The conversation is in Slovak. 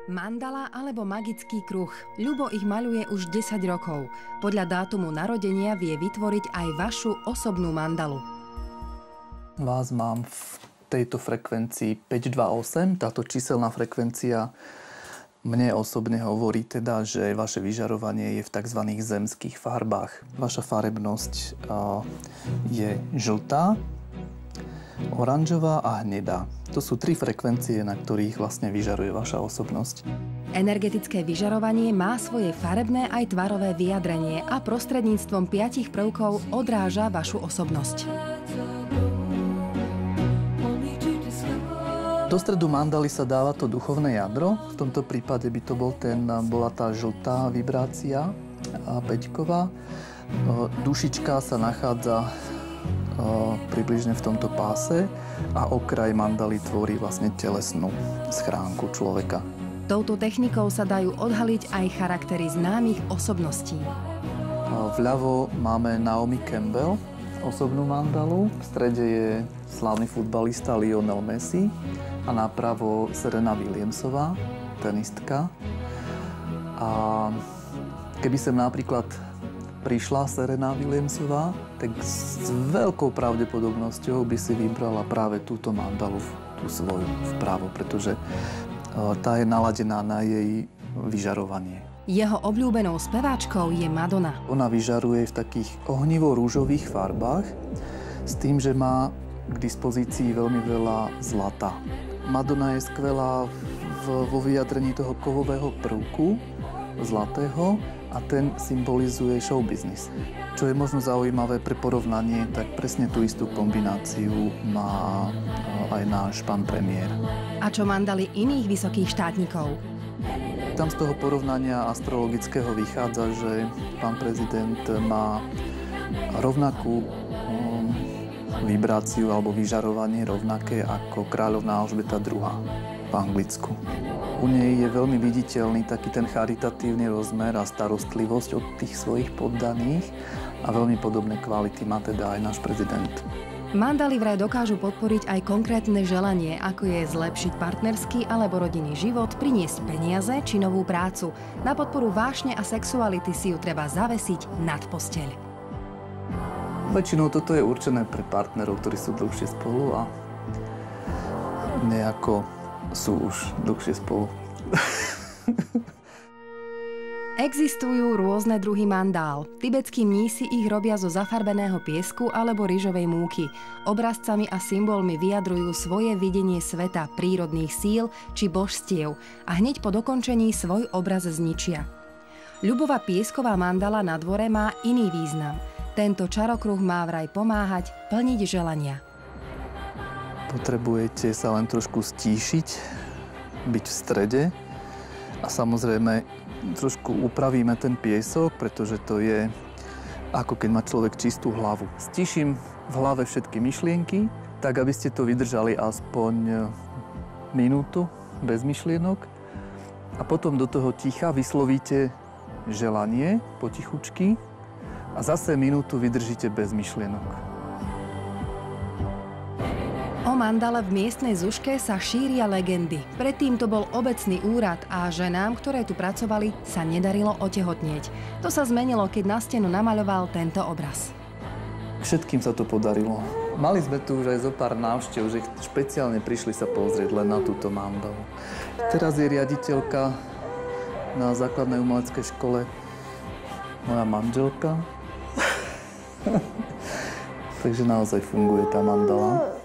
Mandala alebo magický kruh. Ľubo ich maľuje už 10 rokov. Podľa dátumu narodenia vie vytvoriť aj vašu osobnú mandalu. Vás mám v tejto frekvencii 528. Táto číselná frekvencia mne osobne hovorí teda, že vaše vyžarovanie je v tzv. Zemských farbách. Vaša farebnosť je žltá, oranžová a hnedá. To sú 3 frekvencie, na ktorých vlastne vyžaruje vaša osobnosť. Energetické vyžarovanie má svoje farebné aj tvarové vyjadrenie a prostredníctvom 5 prvkov odráža vašu osobnosť. Do stredu mandaly sa dáva to duchovné jadro. V tomto prípade by to bola tá žltá vibrácia, päťková. Dušička sa nachádza približne v tomto páse a okraj mandaly tvorí vlastne telesnú schránku človeka. Touto technikou sa dajú odhaliť aj charaktery známych osobností. Vľavo máme Naomi Campbell, osobnú mandalu. V strede je slávny futbalista Lionel Messi a napravo Serena Williamsová, tenistka. A keby sem napríklad prišla Serena Williamsová, tak s veľkou pravdepodobnosťou by si vybrala práve túto mandalu, tú svoju vpravo, pretože tá je naladená na jej vyžarovanie. Jeho obľúbenou speváčkou je Madonna. Ona vyžaruje v takých ohnivo-rúžových farbách s tým, že má k dispozícii veľmi veľa zlata. Madonna je skvelá vo vyjadrení toho kovového prvku zlatého, a ten symbolizuje showbiznis. Čo je možno zaujímavé pre porovnanie, tak presne tú istú kombináciu má aj náš pán premiér. A čo mandaly iných vysokých štátnikov? Tam z toho porovnania astrologického vychádza, že pán prezident má rovnakú vibráciu alebo vyžarovanie rovnaké ako kráľovná Alžbeta II v Anglicku. U nej je veľmi viditeľný taký ten charitatívny rozmer a starostlivosť od tých svojich poddaných a veľmi podobné kvality má teda aj náš prezident. Mandaly vraj dokážu podporiť aj konkrétne želanie, ako je zlepšiť partnerský alebo rodinný život, priniesť peniaze či novú prácu. Na podporu vášne a sexuality si ju treba zavesiť nad posteľ. Väčšinou toto je určené pre partnerov, ktorí sú dlhšie spolu a nejako sú už dlhšie spolu. Existujú rôzne druhy mandál. Tibetskí mnísi ich robia zo zafarbeného piesku alebo ryžovej múky. Obrazcami a symbolmi vyjadrujú svoje videnie sveta, prírodných síl či božstiev a hneď po dokončení svoj obraz zničia. Ľubová piesková mandala na dvore má iný význam. Tento čarokruh má vraj pomáhať plniť želania. Potrebujete sa len trošku stíšiť, byť v strede a samozrejme trošku upravíme ten piesok, pretože to je ako keď má človek čistú hlavu. Stíšim v hlave všetky myšlienky, tak aby ste to vydržali aspoň minútu bez myšlienok a potom do toho ticha vyslovíte želanie potichučky a zase minútu vydržíte bez myšlienok. O mandale v miestnej Zuške sa šíria legendy. Predtým to bol obecný úrad a ženám, ktoré tu pracovali, sa nedarilo otehotnieť. To sa zmenilo, keď na stenu namaľoval tento obraz. Všetkým sa to podarilo. Mali sme tu už aj zo pár návštev, že špeciálne prišli sa pozrieť len na túto mandalu. Teraz je riaditeľka na základnej umeleckej škole moja manželka. Takže naozaj funguje tá mandala.